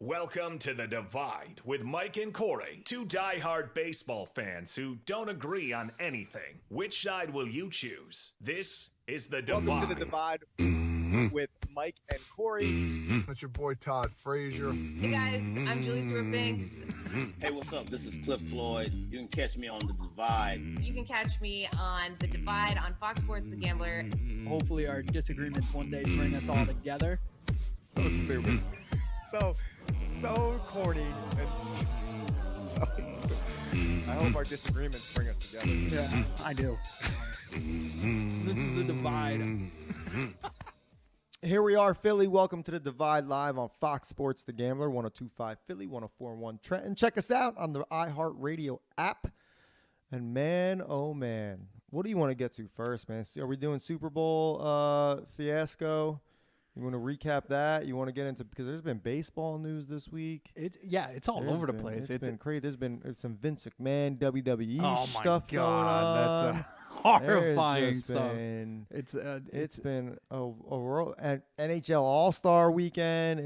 Welcome to The Divide with Mike and Corey, two diehard baseball fans who don't agree on anything. Which side will you choose? This is The Divide. Welcome to The Divide with Mike and Corey. It's your boy Todd Frazier. Hey guys, I'm Julie Stewart-Banks. Hey, what's up? This is Cliff Floyd. You can catch me on The Divide. You can catch me on The Divide on Fox Sports The Gambler. Hopefully our disagreements one day bring us all together. So stupid. So corny. And so stupid. I hope our disagreements bring us together. Yeah, I do. This is The Divide. Here we are, Philly. Welcome to The Divide live on Fox Sports The Gambler, 102.5 Philly, 104.1 Trenton. Check us out on the iHeartRadio app. And man, oh man, what do you want to get to first, man? Are we doing Super Bowl fiasco? You want to recap that? You want to get into, because there's been baseball news this week. It's all over the place. It's been crazy. There's been some Vince McMahon WWE stuff God, going on. that's horrifying There's stuff. It's been a world and NHL All-Star weekend.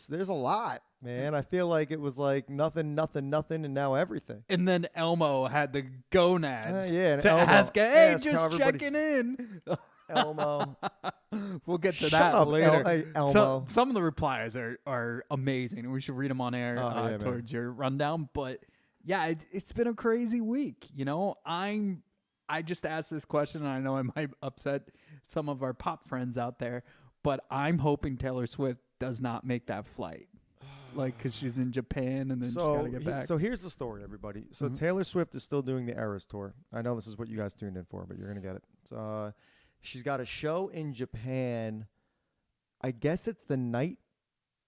There's a lot, man. I feel like it was like nothing, and now everything. And then Elmo had the gonads to Elmo. ask, hey, Ask just how checking in. Elmo. We'll get to Shut that up, later. Elmo. Some of the replies are amazing. We should read them on air towards your rundown. But yeah, it's been a crazy week. You know, I just asked this question, and I know I might upset some of our pop friends out there, but I'm hoping Taylor Swift does not make that flight. Like, because she's in Japan and then she's got to get back. So here's the story, everybody. So Taylor Swift is still doing the Eras Tour. I know this is what you guys tuned in for, but you're going to get it. She's got a show in Japan. I guess it's the night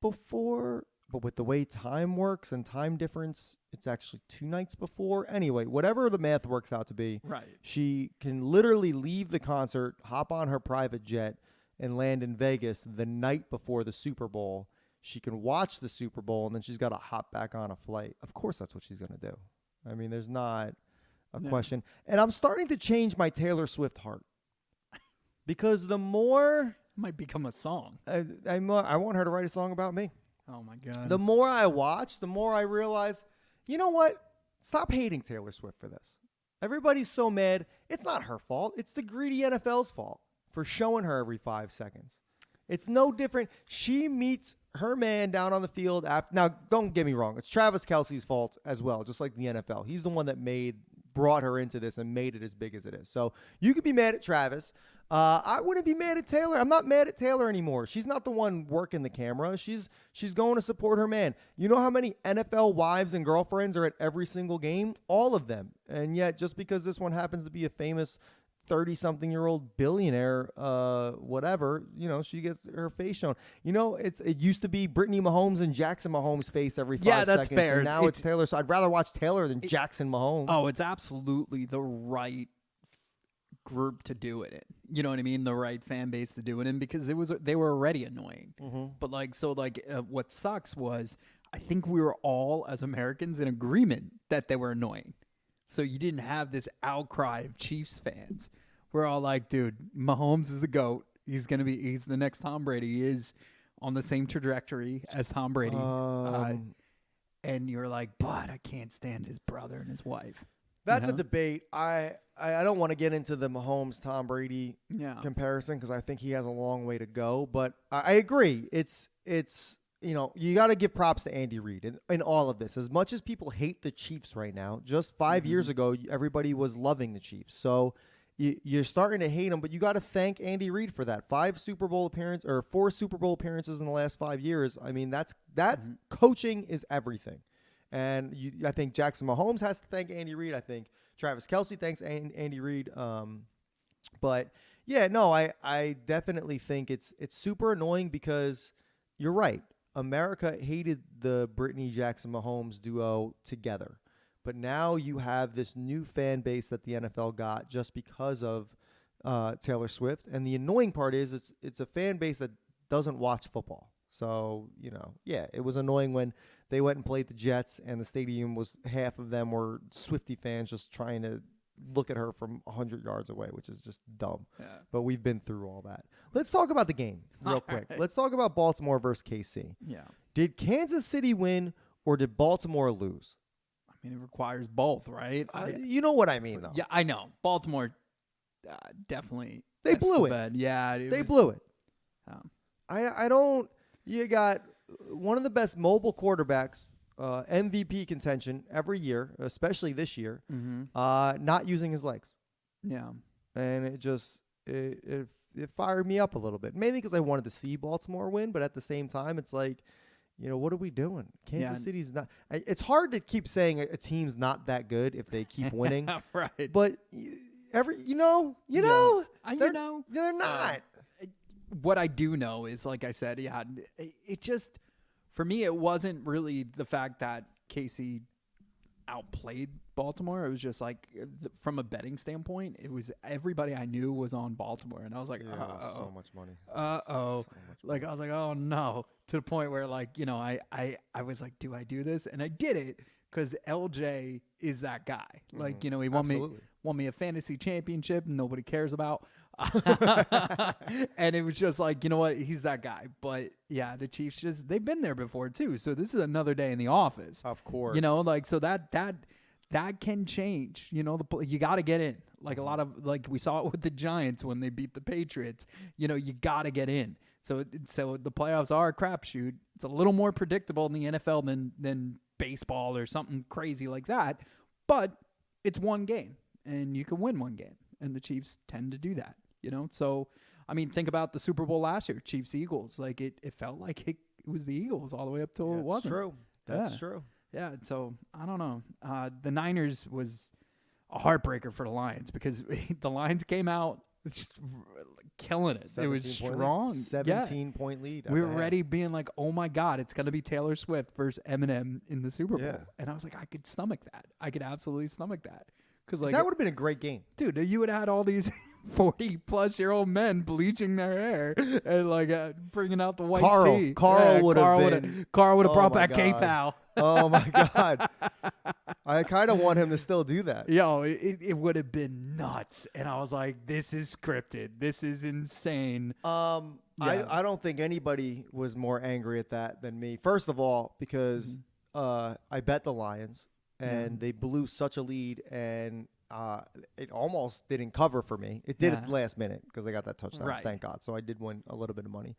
before, but with the way time works and time difference, it's actually 2 nights before. Anyway, whatever the math works out to be, Right. She can literally leave the concert, hop on her private jet, and land in Vegas the night before the Super Bowl. She can watch the Super Bowl, and then she's got to hop back on a flight. Of course, that's what she's going to do. I mean, there's not a question. And I'm starting to change my Taylor Swift heart. Because the more Might become a song. I want her to write a song about me. Oh, my God. The more I watch, the more I realize, you know what? Stop hating Taylor Swift for this. Everybody's so mad. It's not her fault. It's the greedy NFL's fault for showing her every 5 seconds. It's no different. She meets her man down on the field after. Now, don't get me wrong. It's Travis Kelce's fault as well, just like the NFL. He's the one that brought her into this and made it as big as it is. So you could be mad at Travis. I wouldn't be mad at Taylor. I'm not mad at Taylor anymore. She's not the one working the camera. She's going to support her man. You know how many NFL wives and girlfriends are at every single game? All of them. And yet, just because this one happens to be a famous 30-something-year-old billionaire, whatever, you know, she gets her face shown. You know, it used to be Brittany Mahomes and Jackson Mahomes' face every 5 seconds. Yeah, that's fair. And now it's Taylor. So I'd rather watch Taylor than Jackson Mahomes. Oh, it's absolutely the right group to do it in. You know what I mean? The right fan base to do it in, because they were already annoying. But what sucks was, I think we were all as Americans in agreement that they were annoying. So you didn't have this outcry of Chiefs fans. We're all like, dude, Mahomes is the GOAT. He's the next Tom Brady. He is on the same trajectory as Tom Brady. And you're like, but I can't stand his brother and his wife. That's a debate. I don't want to get into the Mahomes Tom Brady comparison, because I think he has a long way to go. But I agree. It's you know, you got to give props to Andy Reid in all of this. As much as people hate the Chiefs right now, just 5 years ago, everybody was loving the Chiefs. So you're starting to hate them, but you got to thank Andy Reid for that. 4 Super Bowl appearances in the last 5 years. I mean, that coaching is everything. And I think Jackson Mahomes has to thank Andy Reid. I think Travis Kelce thanks Andy Reid. But yeah, no, I definitely think it's super annoying, because you're right. America hated the Brittany Jackson Mahomes duo together. But now you have this new fan base that the NFL got just because of Taylor Swift. And the annoying part is it's a fan base that doesn't watch football. So, you know, yeah, it was annoying when they went and played the Jets and the stadium was, half of them were Swiftie fans just trying to look at her from 100 yards away, which is just dumb. Yeah. But we've been through all that. Let's talk about the game real quick. Let's talk about Baltimore versus KC. Yeah. Did Kansas City win or did Baltimore lose? I mean, it requires both, right? You know what I mean, though. Yeah, I know. Baltimore definitely. They blew it. Bed. Yeah. They blew it. Um, I don't. You got one of the best mobile quarterbacks, MVP contention every year, especially this year, not using his legs. Yeah. And it just it fired me up a little bit, mainly because I wanted to see Baltimore win, but at the same time, it's like, what are we doing? Kansas City's not. It's hard to keep saying a team's not that good if they keep winning, right? But they're not. What I do know is, like I said, it just, for me, it wasn't really the fact that KC outplayed Baltimore. It was just like, from a betting standpoint, it was everybody I knew was on Baltimore, and I was like, so much money. I was like, oh no, to the point where I was like, do I do this? And I did it because LJ is that guy. Like, he won me a fantasy championship nobody cares about. And it was just like, you know what, he's that guy. But yeah, the Chiefs they've been there before too, so this is another day in the office, of course, so that can change. You got to get in, like a lot of, like we saw it with the Giants when they beat the Patriots. You got to get in, so the playoffs are a crapshoot. It's a little more predictable in the NFL than baseball or something crazy like that, but it's one game and you can win one game, and the Chiefs tend to do that. So, I mean, think about the Super Bowl last year, Chiefs-Eagles. Like, it felt like it was the Eagles all the way up till it wasn't. That's true. Yeah, so, I don't know. The Niners was a heartbreaker for the Lions because the Lions came out killing it. It was strong. 17-point lead. We were already being like, oh, my God, it's going to be Taylor Swift versus Eminem in the Super Bowl. Yeah. And I was like, I could stomach that. I could absolutely stomach that. Because that would have been a great game. Dude, you would have had all these 40-plus-year-old men bleaching their hair and bringing out the white tee. Carl would have brought back K-Pal. Oh my God. I kind of want him to still do that. Yo, it would have been nuts. And I was like, this is scripted. This is insane. I don't think anybody was more angry at that than me. First of all, because I bet the Lions. And they blew such a lead, and it almost didn't cover for me. It did at the last minute because they got that touchdown, thank God. So I did win a little bit of money.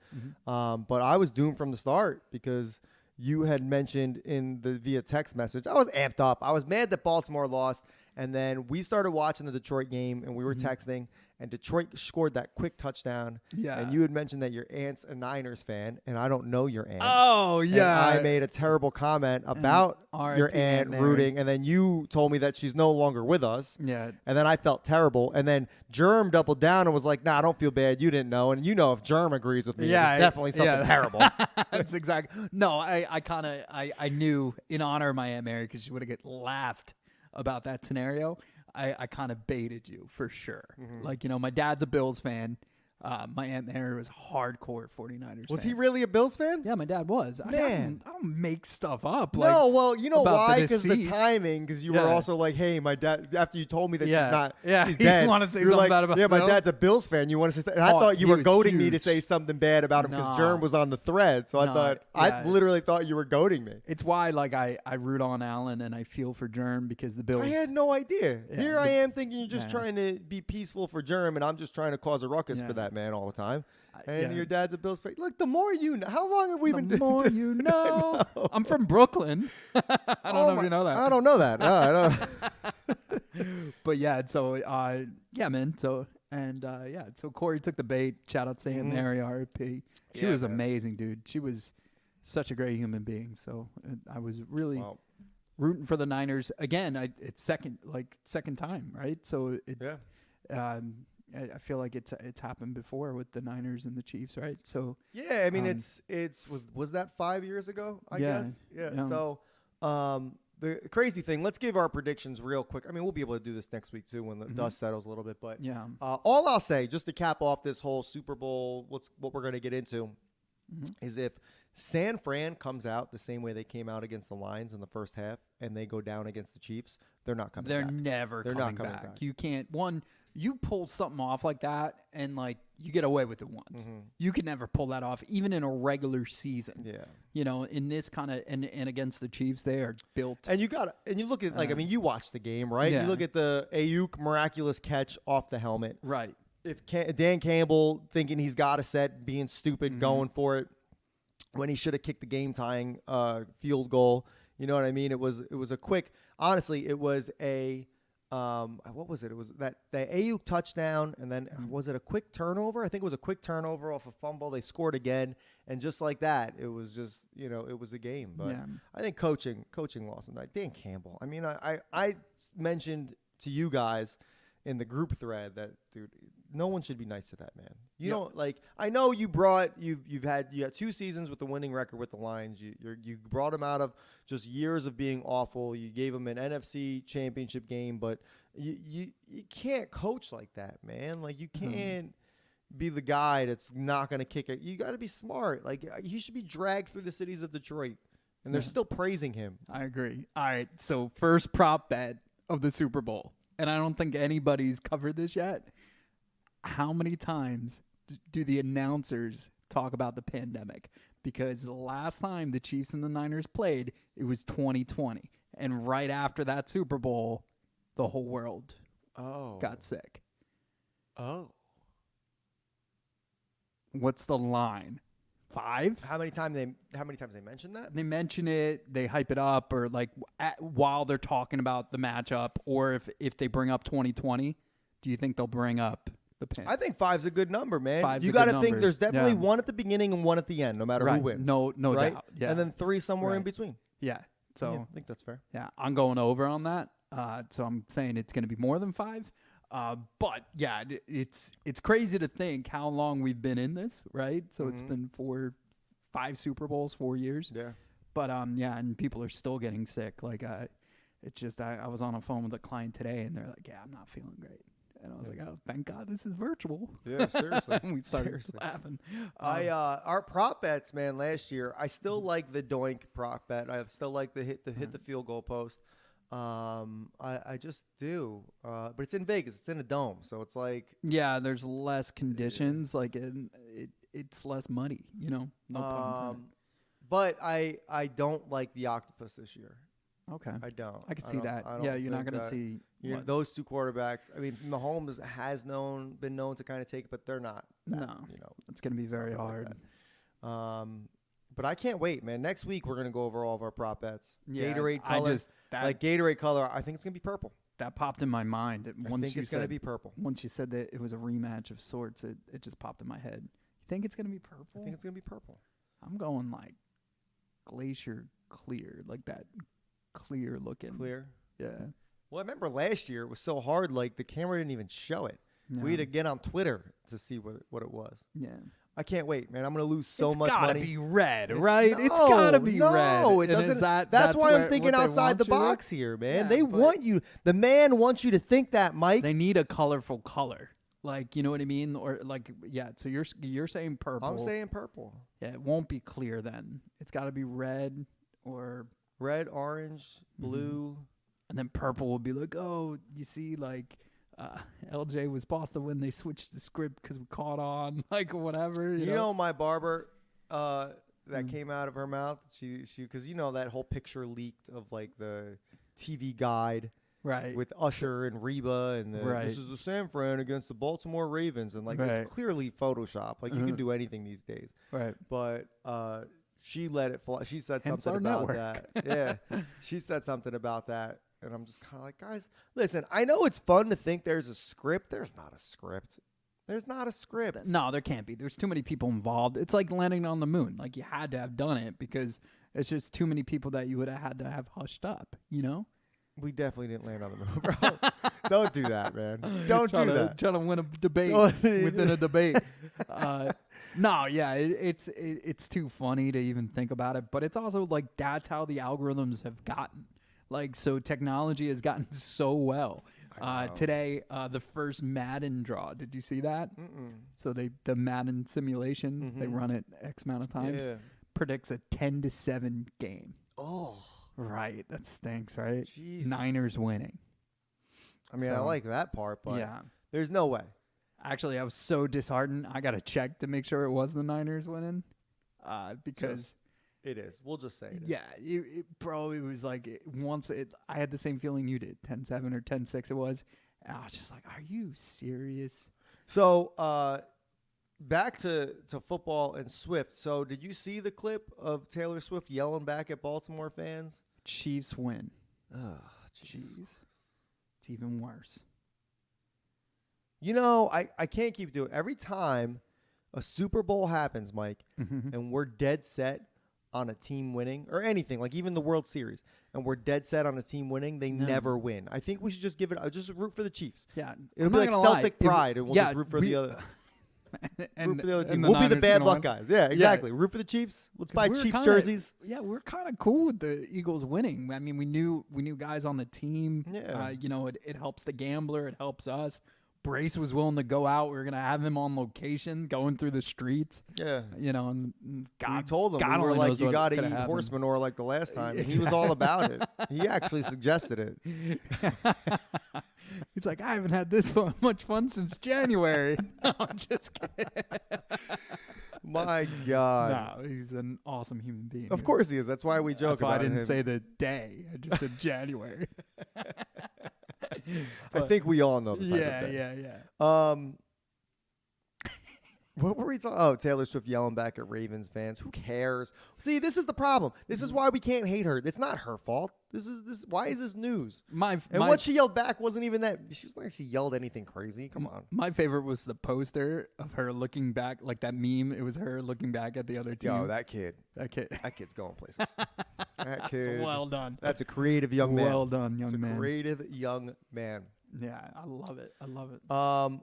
But I was doomed from the start because you had mentioned via text message. I was amped up. I was mad that Baltimore lost. And then we started watching the Detroit game, and we were texting, and Detroit scored that quick touchdown. Yeah. And you had mentioned that your aunt's a Niners fan, and I don't know your aunt. Oh, yeah. And I made a terrible comment about your aunt rooting, and then you told me that she's no longer with us. Yeah. And then I felt terrible. And then Germ doubled down and was like, nah, I don't feel bad. You didn't know. And if Germ agrees with me, it's definitely something terrible. That's exactly. No, I knew in honor of my Aunt Mary because she would have get laughed about that scenario. I kind of baited you for sure. Like, my dad's a Bills fan. My Aunt Mary was hardcore 49ers Was fan. he really a Bills fan? Yeah, my dad was. Man. I don't make stuff up. No, well, you know why? Because the timing, because you were also like, hey, my dad, after you told me that she's dead. You want to say something bad about my dad's a Bills fan. You want to say and I thought you were goading me to say something bad about him because Germ was on the thread. So I literally thought you were goading me. It's why, I root on Allen and I feel for Germ because the Bills. I had no idea. Here I am thinking you're just trying to be peaceful for Germ, and I'm just trying to cause a ruckus for that man all the time. And your dad's a Bills fan. Look, the more you know. How long have we been doing? The more you know. I'm from Brooklyn. I don't know if you know that. I don't know that. I don't. But yeah, so man. So so Corey took the bait. Shout out to Aunt Mary, RIP. She was amazing, dude. She was such a great human being. So I was really rooting for the Niners again. It's second time, right? So I feel like it's happened before with the Niners and the Chiefs, right? So yeah, I mean was that 5 years ago? I guess. Yeah. So the crazy thing. Let's give our predictions real quick. I mean, we'll be able to do this next week too when the dust settles a little bit. But all I'll say, just to cap off this whole Super Bowl, what we're going to get into, is if San Fran comes out the same way they came out against the Lions in the first half, and they go down against the Chiefs, they're not coming back. They're never They're coming not coming back. back. You can't. You pull something off like that, and like you get away with it once. You can never pull that off, even in a regular season. Yeah. You know, in this kind of and against the Chiefs, they are built. And you look at you watch the game, right? Yeah. You look at the Ayuk miraculous catch off the helmet. Right. If Dan Campbell thinking he's got a set, being stupid, going for it when he should have kicked the game tying field goal. You know what I mean? It was a quick. Honestly, it was a. What was it? It was the Ayuk touchdown, and then was it a quick turnover? I think it was a quick turnover off a fumble. They scored again, and just like that, it was just it was a game. But I think coaching lost. And Dan Campbell. I mean, I mentioned to you guys in the group thread that dude, no one should be nice to that man. You don't I know you've had 2 seasons with the winning record with the Lions. You brought him out of just years of being awful. You gave him an NFC championship game, but you can't coach like that, man. Like you can't be the guy that's not going to kick it. You got to be smart. Like he should be dragged through the cities of Detroit, and they're still praising him. I agree. All right, so first prop bet of the Super Bowl, and I don't think anybody's covered this yet. How many times do the announcers talk about the pandemic? Because the last time the Chiefs and the Niners played, it was 2020. And right after that Super Bowl, the whole world got sick. Oh. What's the line? 5? How many times they mention that? They mention it, they hype it up, or like while they're talking about the matchup, or if they bring up 2020, do you think they'll bring up the pandemic? I think 5's a good number, man. 5's you a good got to think number. there's definitely Yeah. one at the beginning and one at the end, no matter Right. who wins. No right? doubt. Yeah. And then 3 somewhere in Right. between. Yeah. So Yeah, I think that's fair. yeah, I'm going over on that. So I'm saying it's going to be more than 5. But yeah, it's crazy to think how long we've been in this, right? So it's been 5 Super Bowls, 4 years. Yeah. But yeah, and people are still getting sick. Like it's just I was on a phone with a client today, and they're like, "Yeah, I'm not feeling great." And I was like, "Oh, thank God this is virtual." Yeah, seriously. And we started laughing. Our prop bets, man, last year, I still like the doink prop bet. I still like the hit the field goal post. I just do. But it's in Vegas. It's in a dome, so it's like Yeah, there's less conditions. Like it's less muddy. You know, no pun intended. But I don't like the octopus this year. Okay, I don't. I could see that. I don't Yeah, you're not think going to that- see those 2 quarterbacks. I mean, Mahomes has been known to kind of take it, but they're not. No, it's going to be very hard. But I can't wait, man. Next week we're gonna go over all of our prop bets. Yeah, Gatorade color, Gatorade color. I think it's gonna be purple. That popped in my mind. I think it's gonna be purple. Once you said that it was a rematch of sorts, it just popped in my head. You think it's gonna be purple? I think it's gonna be purple. I'm going like glacier clear, like that clear looking. Clear. Yeah. Well, I remember last year it was so hard. Like the camera didn't even show it. No. We had to get on Twitter to see what it was. Yeah. I can't wait, man. I'm gonna lose so much It's gotta money. be red, right? It's gotta be red. No, it And doesn't. is that's why I'm thinking what they outside the want you to? box here, man. Yeah, they but- want you. The man wants you to think that, Mike. They need a colorful color. Like, you know what I mean? Or like, yeah. So you're saying purple. I'm saying purple. Yeah, it won't be clear then. It's got to be red or red, orange, blue. And then purple will be like, oh, you see, like LJ was supposed to win. They switched the script because we caught on, like whatever. You know, my barber that came out of her mouth. She because that whole picture leaked of like the TV guide. Right. With Usher and Reba and this is the San Fran against the Baltimore Ravens and like it's clearly Photoshop. Like you can do anything these days. Right. But she let it fly. She said Hence something our about network. that. Yeah. She said something about that. And I'm just kind of like, guys, listen, I know it's fun to think there's a script. There's not a script. There's not a script. No, there can't be. There's too many people involved. It's like landing on the moon. Like you had to have done it because it's just too many people that you would have had to have hushed up, you know? We definitely didn't land on the moon, bro. Don't do that, man. Don't do that. Trying to win a debate within a debate. No, yeah, it's too funny to even think about it. But it's also like that's how the algorithms have gotten. Like, so technology has gotten so well. Today, the first Madden draw. Did you see that? Mm-mm. So the Madden simulation, they run it X amount of times. Yeah. predicts a 10-7 game. Oh, Right. That stinks, right? Jesus. Niners winning. I mean, I So, like that part, but yeah. there's no way. Actually, I was so disheartened. I got to check to make sure it was the Niners winning. Because It is. We'll just say it is. yeah, it probably was like I had the same feeling you did. 10-7 or 10-6 it was. And I was just like, are you serious? So, back to football and Swift. So, did you see the clip of Taylor Swift yelling back at Baltimore fans? Chiefs win. Oh, Jeez. It's even worse. You know, I can't keep doing it. Every time a Super Bowl happens, Mike, and we're dead set on a team winning, or anything, like even the World Series, and we're dead set on a team winning, they never win. I think we should just give it, just root for the Chiefs. Yeah. It'll be like Celtic pride, and we'll just root for the other. Root for the other team. We'll be the bad luck guys. Yeah, exactly. Root for the Chiefs. Let's buy Chiefs jerseys. Yeah, we're kind of cool with the Eagles winning. I mean, we knew guys on the team. Yeah. It helps the gambler. It helps us. Brace was willing to go out. We were gonna have him on location, going through the streets. Yeah. And God, we told him, God we were only like, knows you what got to could've eat happened. horse manure like the last time. And he was all about it. He actually suggested it. He's like, I haven't had this much fun since January. No, I'm just kidding. My God. No, he's an awesome human being. Of course he is. That's why we joke That's why about I didn't him. say the day. I just said January. I think we all know the type yeah, of thing. yeah. What were we talking? Oh, Taylor Swift yelling back at Ravens fans. Who cares? See, this is the problem. This is why we can't hate her. It's not her fault. Why is this news? What she yelled back wasn't even that. She was like she yelled anything crazy. Come on. My favorite was the poster of her looking back, like that meme. It was her looking back at the other team. Yo, that kid. That kid. That kid's going places. That kid. Well done. That's a creative young man. Well done, young It's a man. creative young man. Yeah, I love it. I love it.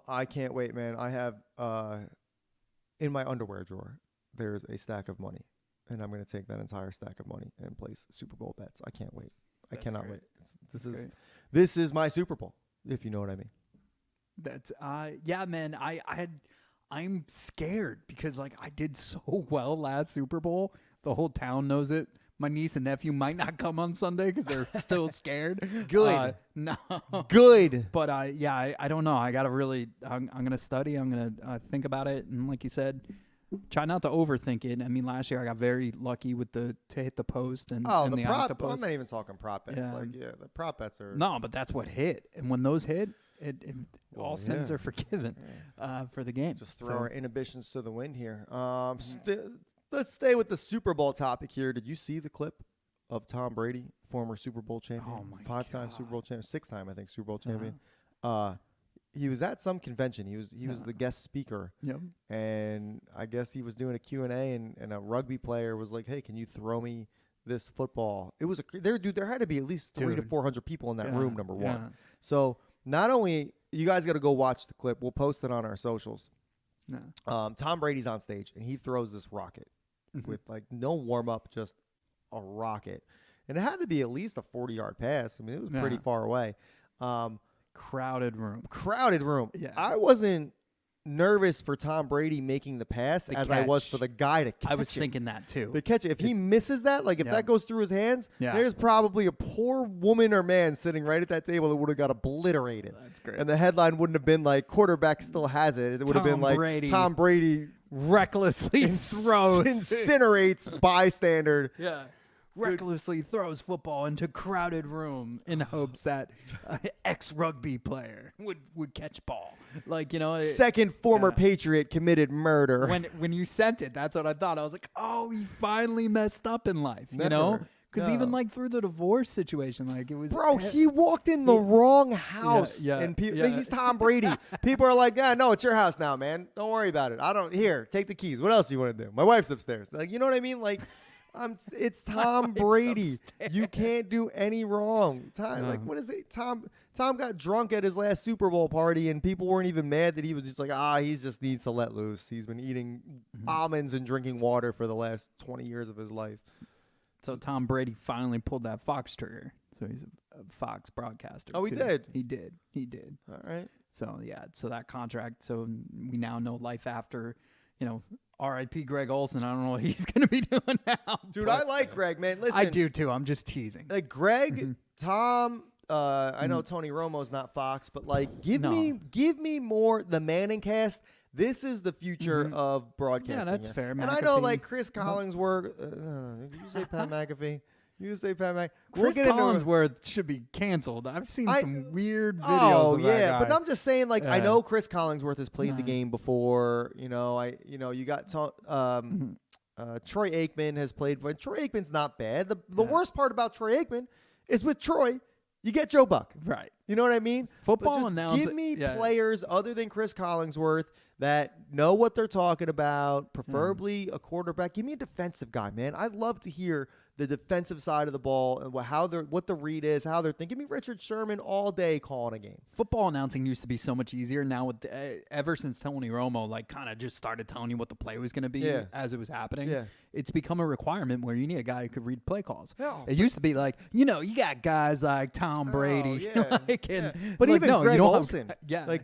I can't wait, man. I have in my underwear drawer, there's a stack of money, and I'm going to take that entire stack of money and place Super Bowl bets. I can't wait. I cannot wait. This is my Super Bowl, if you know what I mean. That's yeah, man. I'm scared because like I did so well last Super Bowl. The whole town knows it. My niece and nephew might not come on Sunday because they're still scared. Good. No. Good. But I don't know. I got to really, I'm going to study. I'm going to think about it. And like you said, try not to overthink it. I mean, last year I got very lucky with to hit the post and the prop. octopus. I'm not even talking prop bets. Yeah. The prop bets are. No, but that's what hit. And when those hit, all sins are forgiven for the game. Just throw our inhibitions to the wind here. Let's stay with the Super Bowl topic here. Did you see the clip of Tom Brady, former Super Bowl champion, Oh my 5-time God. Super Bowl champion, 6-time I think Super Bowl champion? He was at some convention. He was the guest speaker. Yep. And I guess he was doing a Q&A, and a rugby player was like, "Hey, can you throw me this football?" It was there had to be at least 300 to 400 people in that room. Number one. Yeah. So not only you guys got to go watch the clip. We'll post it on our socials. No. Tom Brady's on stage and he throws this rocket with like no warm up, just a rocket, and it had to be at least a 40-yard pass. I mean, it was pretty far away. Crowded room. Yeah. I wasn't nervous for Tom Brady making the pass as I was for the guy to catch it. I was thinking that too. To catch it. If he misses that, like if that goes through his hands, there's probably a poor woman or man sitting right at that table that would have got obliterated. That's great. And the headline wouldn't have been like quarterback still has it. It would have been like Tom Brady recklessly throws, incinerates bystander. Yeah. Recklessly throws football into crowded room in hopes that ex-rugby player would catch ball. Like, Second former Patriot committed murder. When you sent it, that's what I thought. I was like, oh, he finally messed up in life, Because even like through the divorce situation, like it was. Bro, he walked in the wrong house. And he's Tom Brady. People are like, no, it's your house now, man. Don't worry about it. Here, take the keys. What else do you want to do? My wife's upstairs. Like, you know what I mean? Like, it's Tom Brady. You can't do any wrong. Like, what is it? Tom got drunk at his last Super Bowl party, and people weren't even mad that he was just like, he just needs to let loose. He's been eating almonds and drinking water for the last 20 years of his life. So Tom Brady finally pulled that Fox trigger. So he's a Fox broadcaster. Oh, he too. did? He did. All right. So, yeah. So that contract. So we now know life after, R.I.P. Greg Olson. I don't know what he's going to be doing now. Dude, I like Greg, man. Listen, I do too. I'm just teasing. Like Greg, Tom. I know Tony Romo's not Fox, but like, give me more the Manning cast. This is the future of broadcasting. Yeah, that's fair. And I know, like Chris Collinsworth. Did you say Pat McAfee? You say Pat McAfee? Chris Collinsworth should be canceled. I've seen some weird videos. Of that guy. But I'm just saying, like, I know Chris Collinsworth has played the game before. You got Troy Aikman has played. But Troy Aikman's not bad. The worst part about Troy Aikman is with Troy, you get Joe Buck. Right. You know what I mean? Football give me players other than Chris Collinsworth that know what they're talking about, preferably a quarterback. Give me a defensive guy, man. I'd love to hear the defensive side of the ball and what the read is, how they're thinking. Give me Richard Sherman all day calling a game. Football announcing used to be so much easier. Now, with ever since Tony Romo kind of just started telling you what the play was going to be as it was happening, it's become a requirement where you need a guy who could read play calls. It used to be like, you got guys like Tom Brady. But even Greg Olson.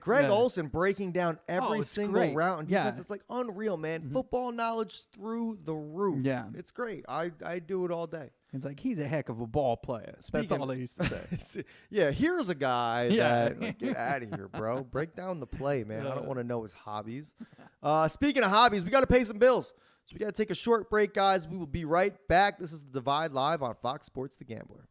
Greg Olson breaking down every single route on defense. It's like unreal, man. Football knowledge through the roof. Yeah. It's great. I do it all day. It's like, he's a heck of a ball player. That's all they used to say. Here's a guy that, get out of here, bro. Break down the play, man. I don't want to know his hobbies. Speaking of hobbies, we got to pay some bills. So we got to take a short break, guys. We will be right back. This is The Divide live on Fox Sports The Gambler.